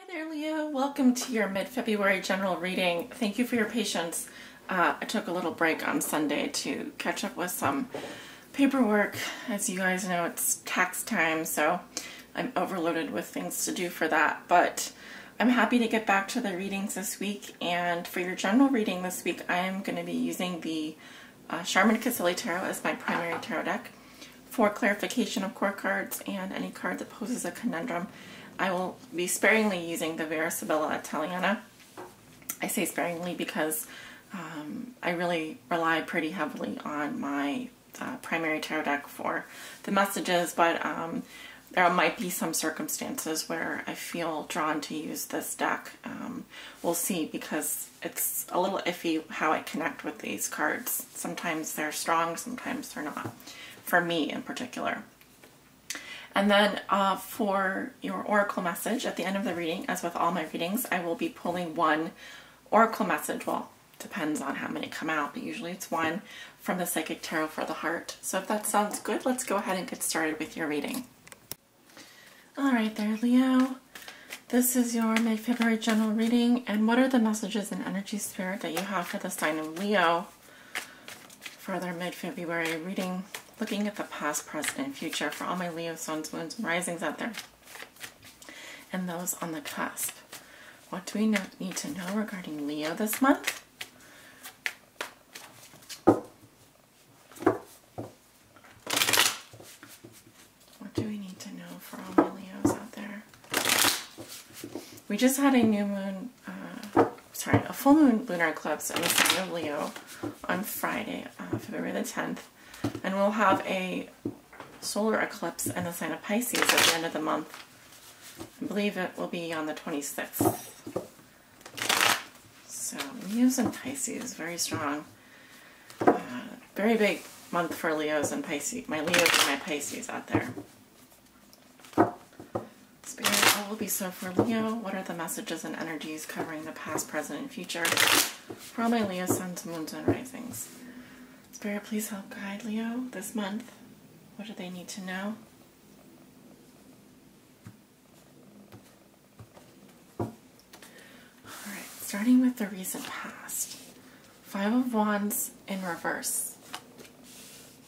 there, Leo. Welcome to your mid-February general reading. Thank you for your patience. I took a little break on Sunday to catch up with some paperwork. As you guys know, it's tax time, so I'm overloaded with things to do for that. But I'm happy to get back to the readings this week. And for your general reading this week, I am going to be using the Charmin Casilli Tarot as my primary tarot deck for clarification of core cards and any card that poses a conundrum. I will be sparingly using the Vera Sibilla Italiana. I say sparingly because I really rely pretty heavily on my primary tarot deck for the messages, but there might be some circumstances where I feel drawn to use this deck. We'll see, because it's a little iffy how I connect with these cards. Sometimes they're strong, sometimes they're not, for me in particular. And then for your oracle message at the end of the reading, as with all my readings, I will be pulling one oracle message. Well, depends on how many come out, but usually it's one from the Psychic Tarot for the Heart. So if that sounds good, let's go ahead and get started with your reading. All right there, Leo. This is your mid-February general reading. And what are the messages and energy spirit that you have for the sign of Leo for their mid-February reading? Looking at the past, present, and future for all my Leo suns, moons, and risings out there, and those on the cusp. What do we need to know regarding Leo this month? What do we need to know for all my Leos out there? We just had a new moon, a full moon lunar eclipse in the sign of Leo on Friday, February the 10th. And we'll have a solar eclipse in the sign of Pisces at the end of the month. I believe it will be on the 26th. So Leos and Pisces, very strong. Very big month for Leos and Pisces. My Leos and my Pisces out there. Spirit, what will be so for Leo? What are the messages and energies covering the past, present, and future for all my Leo suns, moons, and risings? Spirit, please help guide Leo this month. What do they need to know? Alright, starting with the recent past. 5 of Wands in reverse.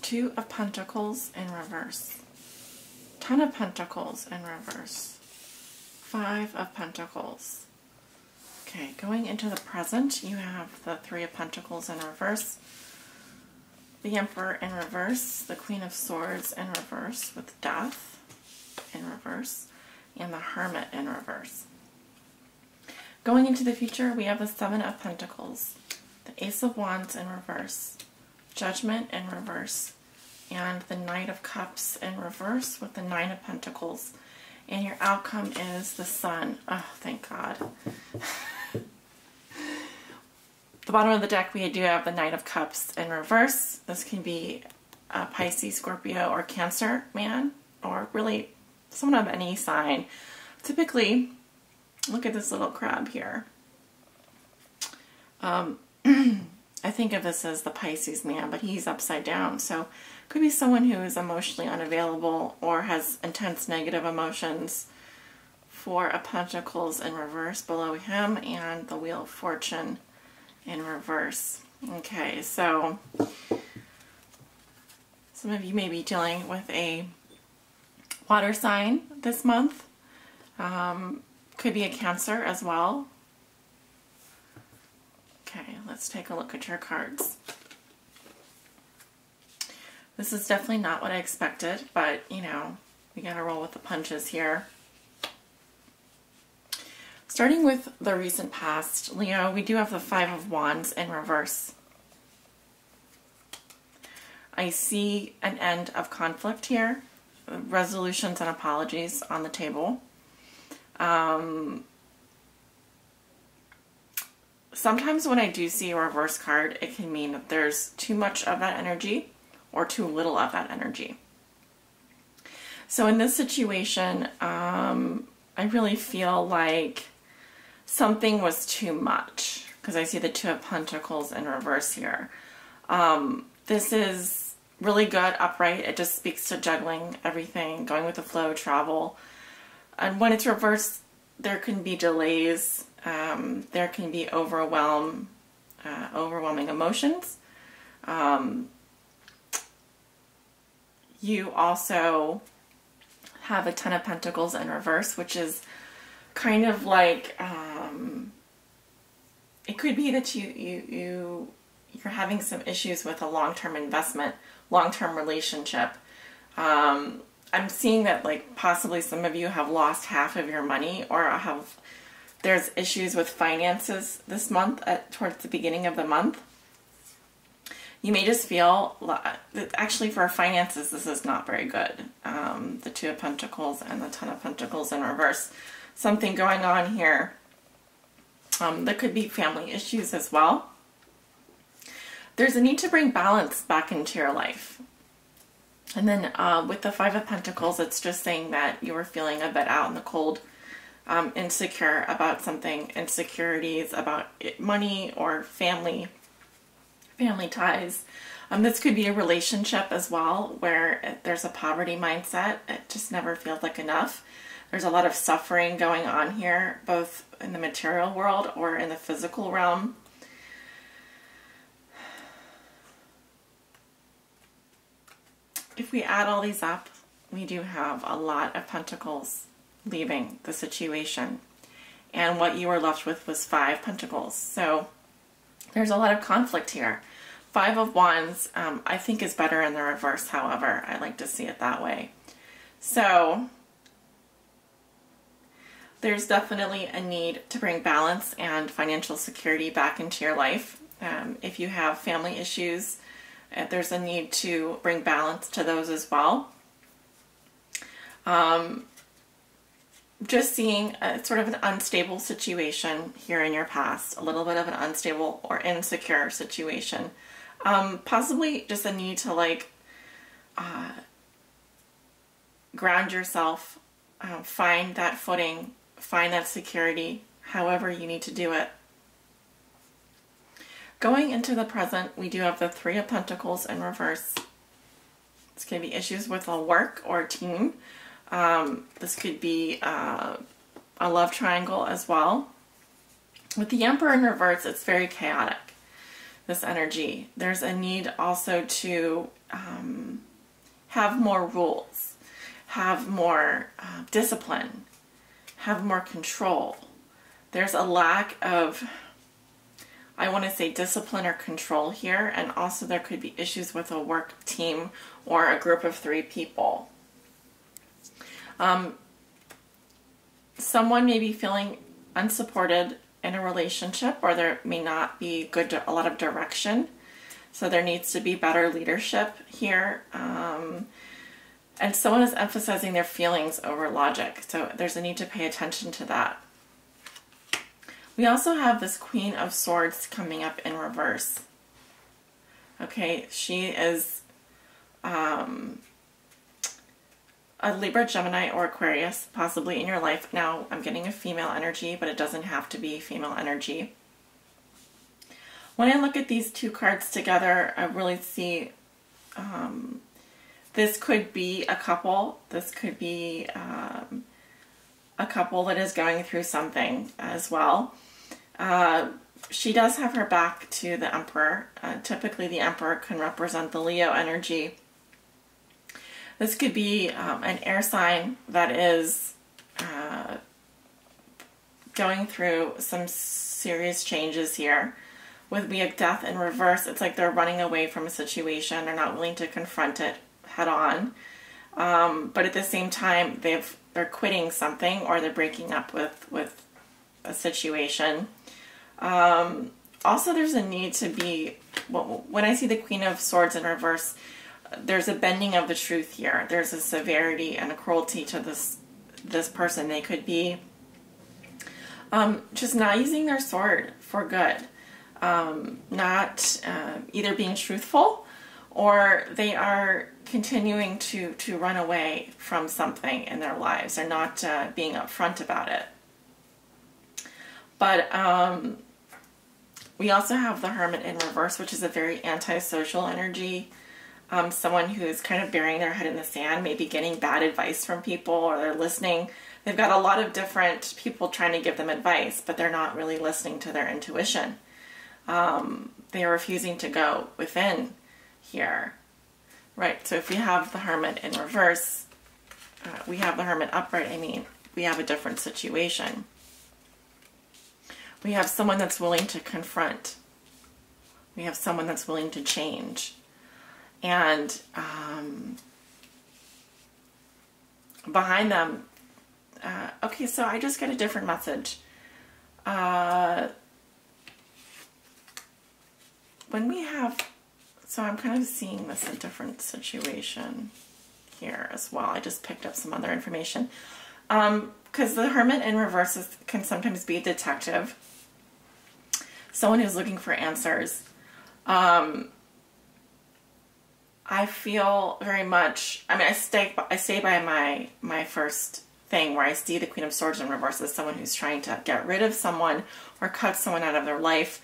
2 of Pentacles in reverse. 10 of Pentacles in reverse. 5 of Pentacles. Okay, going into the present, you have the 3 of Pentacles in reverse. The Emperor in reverse, the Queen of Swords in reverse with Death in reverse, and the Hermit in reverse. Going into the future, we have the 7 of Pentacles, the Ace of Wands in reverse, Judgment in reverse, and the Knight of Cups in reverse with the 9 of Pentacles. And your outcome is the Sun. Oh, thank God. The bottom of the deck, we do have the Knight of Cups in reverse. This can be a Pisces, Scorpio, or Cancer man, or really someone of any sign. Typically, look at this little crab here. I think of this as the Pisces man, but he's upside down. So it could be someone who is emotionally unavailable or has intense negative emotions. 4 of Pentacles in reverse below him, and the Wheel of Fortune in reverse. Okay, so some of you may be dealing with a water sign this month. Could be a Cancer as well. Okay, let's take a look at your cards. This is definitely not what I expected, but you know, we gotta roll with the punches here. Starting with the recent past, Leo, we do have the 5 of Wands in reverse. I see an end of conflict here, resolutions and apologies on the table. Sometimes when I do see a reverse card, it can mean that there's too much of that energy or too little of that energy. So in this situation, I really feel like something was too much, because I see the 2 of Pentacles in reverse here. This is really good upright. It just speaks to juggling everything, going with the flow, travel. And when it's reversed, there can be delays. There can be overwhelming emotions. You also have a Ten of Pentacles in reverse, which is kind of like, it could be that you're having some issues with a long-term investment, long-term relationship. I'm seeing that like possibly some of you have lost half of your money, or there's issues with finances this month towards the beginning of the month. You may just feel, actually for finances, this is not very good. The Two of Pentacles and the Ten of Pentacles in reverse. Something going on here. There could be family issues as well. There's a need to bring balance back into your life. And then with the Five of Pentacles, it's just saying that you were feeling a bit out in the cold, insecure about something, insecurities about money or family ties. This could be a relationship as well, where there's a poverty mindset. It just never feels like enough. There's a lot of suffering going on here, both in the material world or in the physical realm. If we add all these up, we do have a lot of Pentacles leaving the situation. And what you were left with was Five Pentacles. So there's a lot of conflict here. Five of Wands, I think, is better in the reverse, however. I like to see it that way. So there's definitely a need to bring balance and financial security back into your life. If you have family issues, there's a need to bring balance to those as well. Just seeing sort of an unstable situation here in your past, a little bit of an unstable or insecure situation. Possibly just a need to like ground yourself, find that footing, find that security, however you need to do it. Going into the present, we do have the Three of Pentacles in reverse. It's going to be issues with a work or a team. This could be a love triangle as well. With the Emperor in reverse, it's very chaotic, this energy. There's a need also to have more rules, have more discipline, have more control. There's a lack of, I want to say, discipline or control here, and also there could be issues with a work team or a group of 3 people. Someone may be feeling unsupported in a relationship, or there may not be a lot of direction, so there needs to be better leadership here. And someone is emphasizing their feelings over logic, so there's a need to pay attention to that. We also have this Queen of Swords coming up in reverse. Okay, she is a Libra, Gemini, or Aquarius, possibly in your life. Now, I'm getting a female energy, but it doesn't have to be female energy. When I look at these 2 cards together, I really see this could be a couple. This could be a couple that is going through something as well. She does have her back to the Emperor. Typically, the Emperor can represent the Leo energy. This could be an air sign that is going through some serious changes here. We have Death in reverse. It's like they're running away from a situation. They're not willing to confront it head on. But at the same time, they're quitting something, or they're breaking up with a situation. Also, there's a need to be, when I see the Queen of Swords in reverse, there's a bending of the truth here. There's a severity and a cruelty to this person. They could be just not using their sword for good. Not either being truthful, or they are continuing to run away from something in their lives. They're not being upfront about it. But we also have the Hermit in reverse, which is a very antisocial energy. Someone who is kind of burying their head in the sand, maybe getting bad advice from people, or they're listening They've got a lot of different people trying to give them advice, but they're not really listening to their intuition. They are refusing to go within here. Right, so if we have the Hermit in reverse, we have the Hermit upright, I mean, we have a different situation. We have someone that's willing to confront. We have someone that's willing to change. And behind them, okay, so I just get a different message. When we have, so I'm kind of seeing this a different situation here as well. I just picked up some other information. Because the Hermit in reverse can sometimes be a detective. Someone who's looking for answers. I feel very much, I mean, I stay by my first thing where I see the Queen of Swords in reverse as someone who's trying to get rid of someone or cut someone out of their life.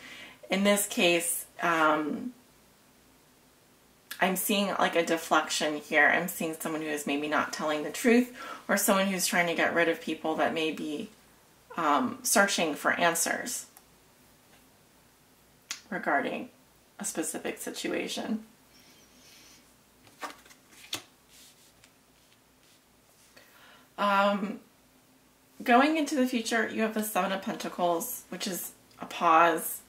In this case, I'm seeing like a deflection here. I'm seeing someone who is maybe not telling the truth, or someone who's trying to get rid of people that may be searching for answers regarding a specific situation. Going into the future, you have the Seven of Pentacles, which is a pause.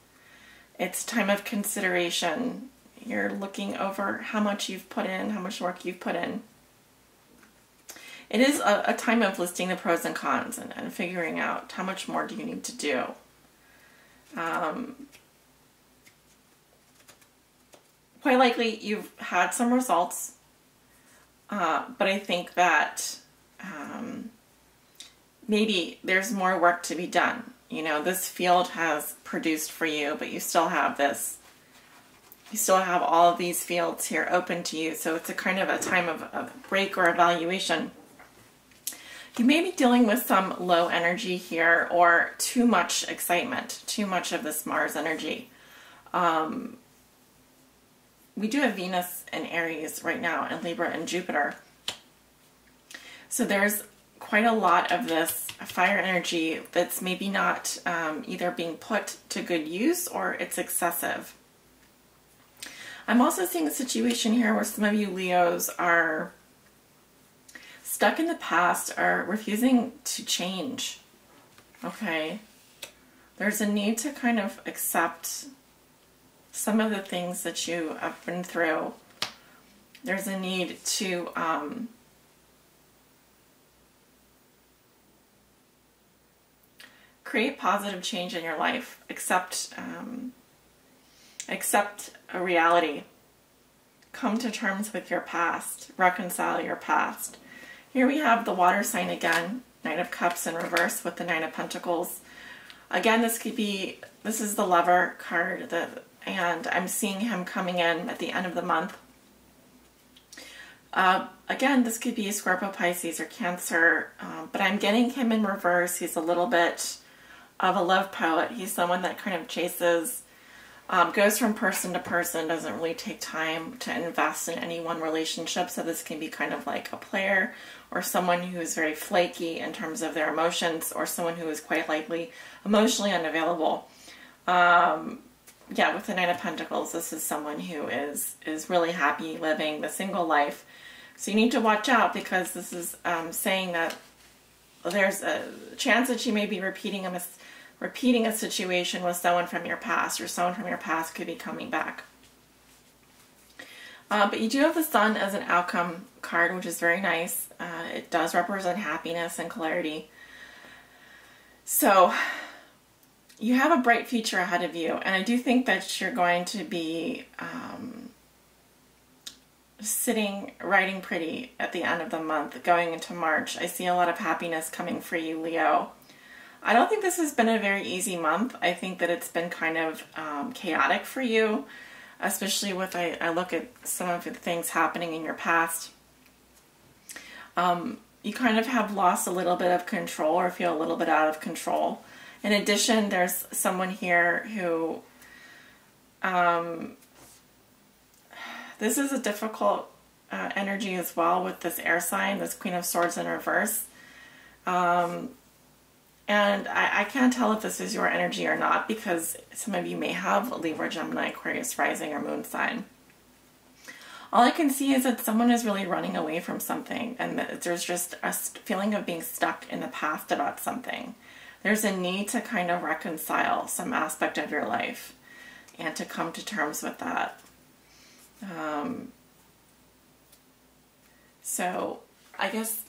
It's time of consideration. You're looking over how much you've put in, how much work you've put in. It is a time of listing the pros and cons and figuring out how much more do you need to do. Quite likely you've had some results, but I think that maybe there's more work to be done. You know, this field has produced for you, but you still have this. You still have all of these fields here open to you, so it's a kind of a time of break or evaluation. You may be dealing with some low energy here or too much excitement, too much of this Mars energy. We do have Venus in Aries right now, and Libra and Jupiter. So there's quite a lot of this fire energy that's maybe not either being put to good use or it's excessive. I'm also seeing a situation here where some of you Leos are stuck in the past, are refusing to change. Okay. There's a need to kind of accept some of the things that you have been through. There's a need to create positive change in your life. Accept a reality. Come to terms with your past. Reconcile your past. Here we have the water sign again. Knight of Cups in reverse with the Nine of Pentacles. Again, this is the Lover card, and I'm seeing him coming in at the end of the month. Again, this could be a Scorpio, Pisces, or Cancer, but I'm getting him in reverse. He's a little bit of a love poet. He's someone that kind of chases, goes from person to person, doesn't really take time to invest in any one relationship. So this can be kind of like a player or someone who is very flaky in terms of their emotions, or someone who is quite likely emotionally unavailable. Yeah, with the Nine of Pentacles, this is someone who is really happy living the single life. So you need to watch out, because this is saying that there's a chance that you may be repeating a situation with someone from your past, or someone from your past could be coming back. But you do have the Sun as an outcome card, which is very nice. It does represent happiness and clarity. So you have a bright future ahead of you, and I do think that you're going to be sitting, riding pretty at the end of the month, going into March. I see a lot of happiness coming for you, Leo. I don't think this has been a very easy month. I think that it's been kind of chaotic for you, especially with, I look at some of the things happening in your past. You kind of have lost a little bit of control, or feel a little bit out of control. In addition, there's someone here who, this is a difficult energy as well with this air sign, this Queen of Swords in reverse. And I can't tell if this is your energy or not, because some of you may have a Libra, Gemini, Aquarius rising or moon sign. All I can see is that someone is really running away from something, and that there's just a feeling of being stuck in the past about something. There's a need to kind of reconcile some aspect of your life and to come to terms with that. So I guess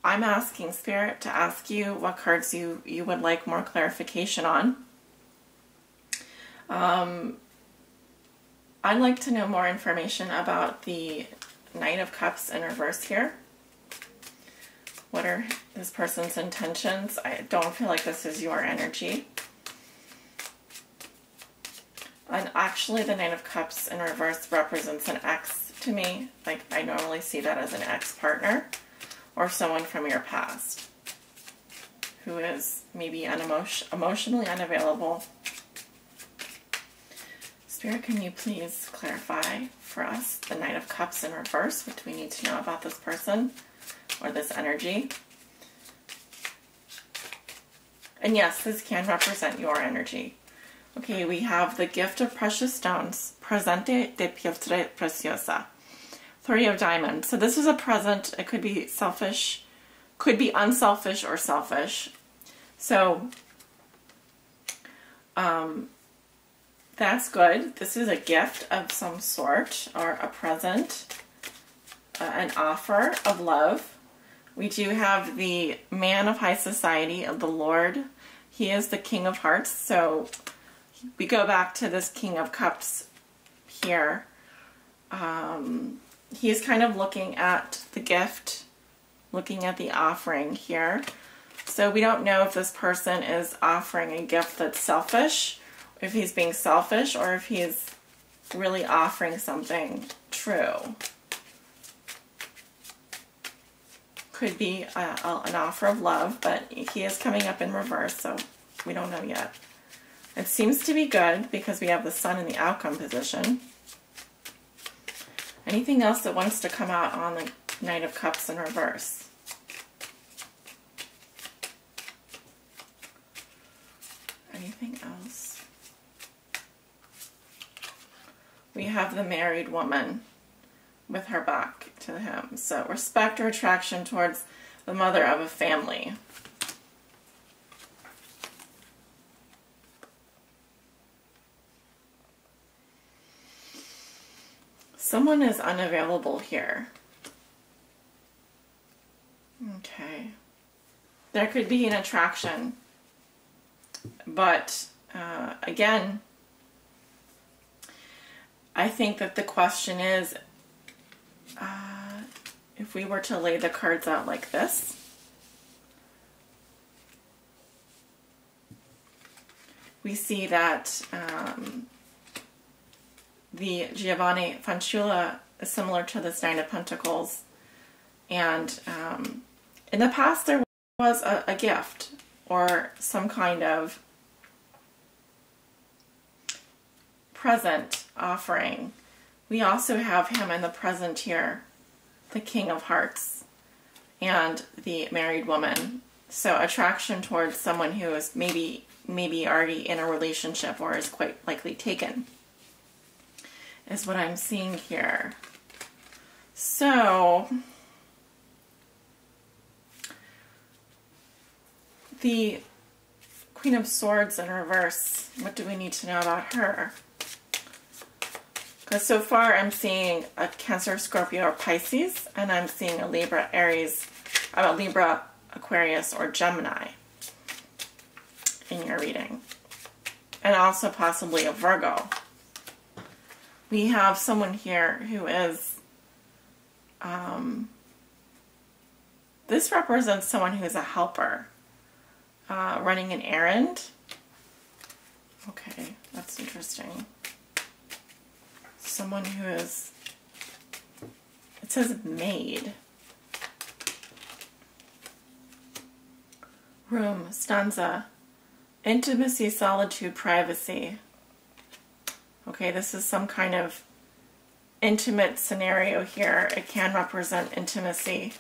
I'm asking Spirit to ask you what cards you would like more clarification on. I'd like to know more information about the Knight of Cups in reverse here. What are this person's intentions? I don't feel like this is your energy. And actually the Knight of Cups in reverse represents an ex to me. Like, I normally see that as an ex-partner or someone from your past who is maybe emotionally unavailable. Spirit, can you please clarify for us the Knight of Cups in reverse? What do we need to know about this person or this energy? And yes, this can represent your energy. Okay, we have the Gift of Precious Stones, Presente de Pietra Preciosa, 3 of Diamonds. So this is a present. It could be selfish, could be unselfish or selfish. So that's good. This is a gift of some sort, or a present, an offer of love. We do have the Man of High Society of the Lord. He is the King of Hearts. So we go back to this King of Cups here. He's kind of looking at the gift, looking at the offering here. So we don't know if this person is offering a gift that's selfish, if he's being selfish, or if he's really offering something true. Could be an offer of love, but he is coming up in reverse, so we don't know yet. It seems to be good because we have the Sun in the outcome position. Anything else that wants to come out on the Knight of Cups in reverse? Anything else? We have the married woman with her back to him. So respect or attraction towards the mother of a family. Someone is unavailable here. Okay. There could be an attraction, but again, I think that the question is, if we were to lay the cards out like this, we see that the Giovanni Fanciulla is similar to this Nine of Pentacles, and in the past there was a gift or some kind of present offering. We also have him in the present here, the King of Hearts and the married woman. So attraction towards someone who is maybe already in a relationship or is quite likely taken, is what I'm seeing here. So the Queen of Swords in reverse, what do we need to know about her? Because so far I'm seeing a Cancer, Scorpio, or Pisces, and I'm seeing a Libra, Aries, Libra, Aquarius, or Gemini in your reading. And also possibly a Virgo. We have someone here who is, this represents someone who's a helper, running an errand. Okay, that's interesting. Someone who is, it says maid. Room, stanza, intimacy, solitude, privacy. Okay, this is some kind of intimate scenario here. It can represent intimacy.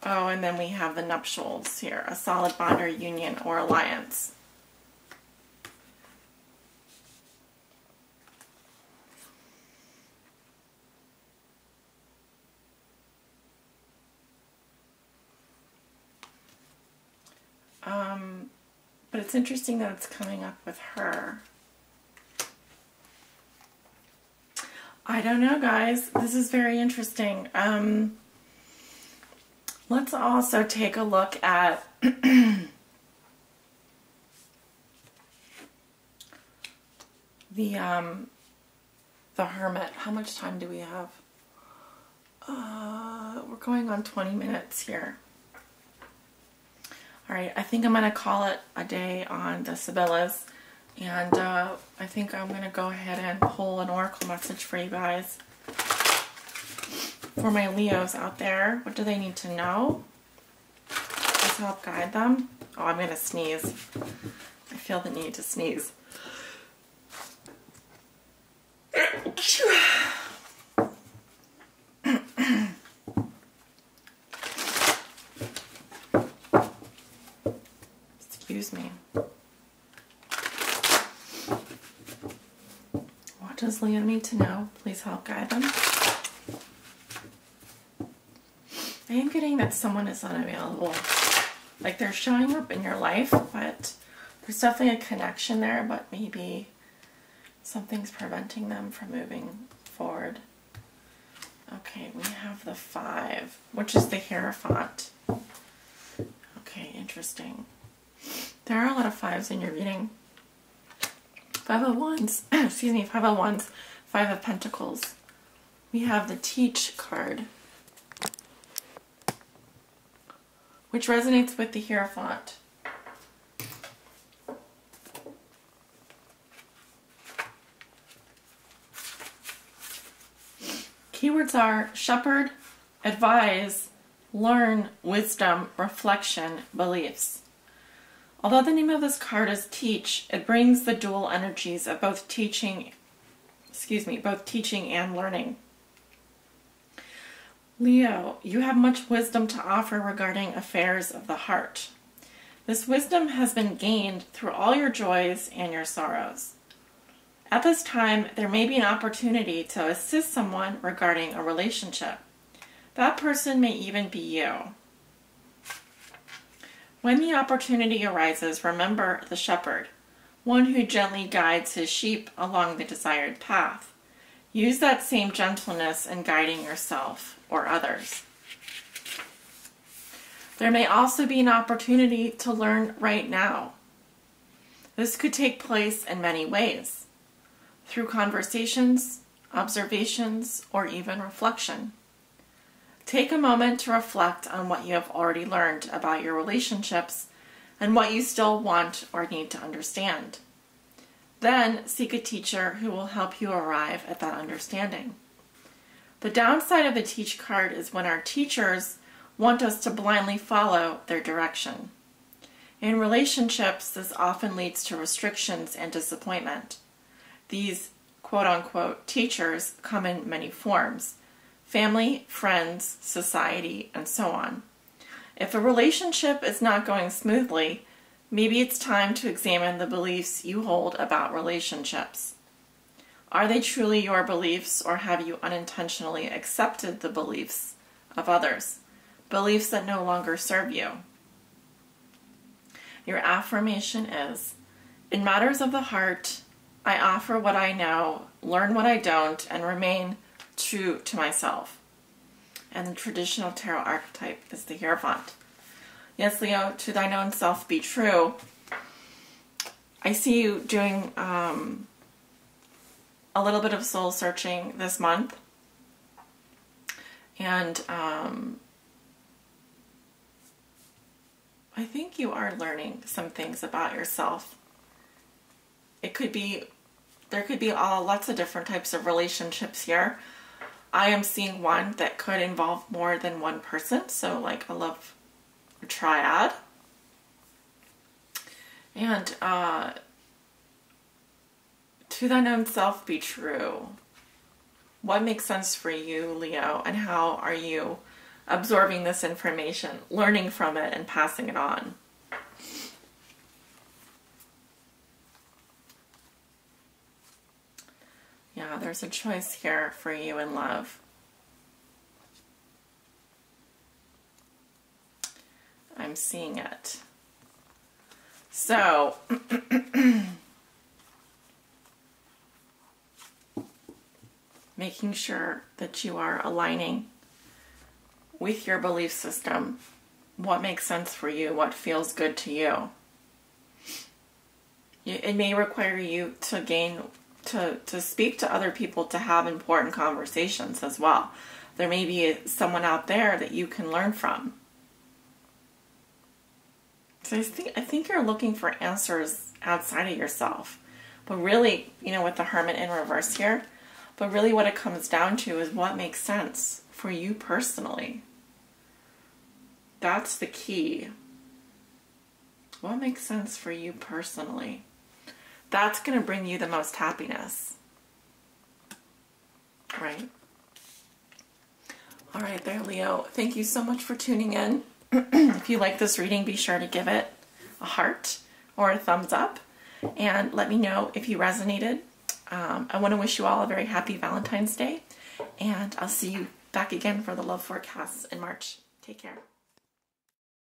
Oh, and then we have the nuptials here, a solid bond or union or alliance. But it's interesting that it's coming up with her. I don't know, guys. This is very interesting. Let's also take a look at the Hermit. How much time do we have? We're going on 20 minutes here. All right, I think I'm going to call it a day on the Sibyllas. And I think I'm going to go ahead and pull an oracle message for you guys. For my Leos out there, what do they need to know? Let's help guide them. Oh, I'm going to sneeze. I feel the need to sneeze. Excuse me. What does Leo need to know? Please help guide them. I am getting that someone is unavailable. Like they're showing up in your life, but there's definitely a connection there, but maybe something's preventing them from moving forward. Okay, we have the 5, which is the Hierophant. Okay, interesting. There are a lot of 5s in your reading. 5 of Wands, excuse me, 5 of Wands, 5 of Pentacles. We have the Teach card, which resonates with the Hierophant. Keywords are shepherd, advise, learn, wisdom, reflection, beliefs. Although the name of this card is Teach, it brings the dual energies of both teaching and learning. Leo, you have much wisdom to offer regarding affairs of the heart. This wisdom has been gained through all your joys and your sorrows. At this time, there may be an opportunity to assist someone regarding a relationship. That person may even be you. When the opportunity arises, remember the shepherd, one who gently guides his sheep along the desired path. Use that same gentleness in guiding yourself or others. There may also be an opportunity to learn right now. This could take place in many ways, through conversations, observations, or even reflection. Take a moment to reflect on what you have already learned about your relationships and what you still want or need to understand. Then seek a teacher who will help you arrive at that understanding. The downside of the Teach card is when our teachers want us to blindly follow their direction. In relationships, this often leads to restrictions and disappointment. These quote-unquote teachers come in many forms: family, friends, society, and so on. If a relationship is not going smoothly, maybe it's time to examine the beliefs you hold about relationships. Are they truly your beliefs, or have you unintentionally accepted the beliefs of others? Beliefs that no longer serve you. Your affirmation is, in matters of the heart, I offer what I know, learn what I don't, and remain true to myself. And the traditional tarot archetype is the Hierophant. Yes, Leo, to thine own self be true. I see you doing a little bit of soul searching this month. And I think you are learning some things about yourself. There could be lots of different types of relationships here. I am seeing one that could involve more than one person, so like a love triad. And to thine own self be true. What makes sense for you, Leo, and how are you absorbing this information, learning from it, and passing it on. Yeah, there's a choice here for you in love. I'm seeing it. So, making sure that you are aligning with your belief system, what makes sense for you, what feels good to you. It may require you to speak to other people, to have important conversations as well. There may be someone out there that you can learn from. So I think you're looking for answers outside of yourself. But really, with the Hermit in reverse here, but really what it comes down to is what makes sense for you personally. That's the key. What makes sense for you personally? That's going to bring you the most happiness. Right? All right there, Leo. Thank you so much for tuning in. If you like this reading, be sure to give it a heart or a thumbs up. And let me know if you resonated. I want to wish you all a very happy Valentine's Day. And I'll see you back again for the love forecasts in March. Take care.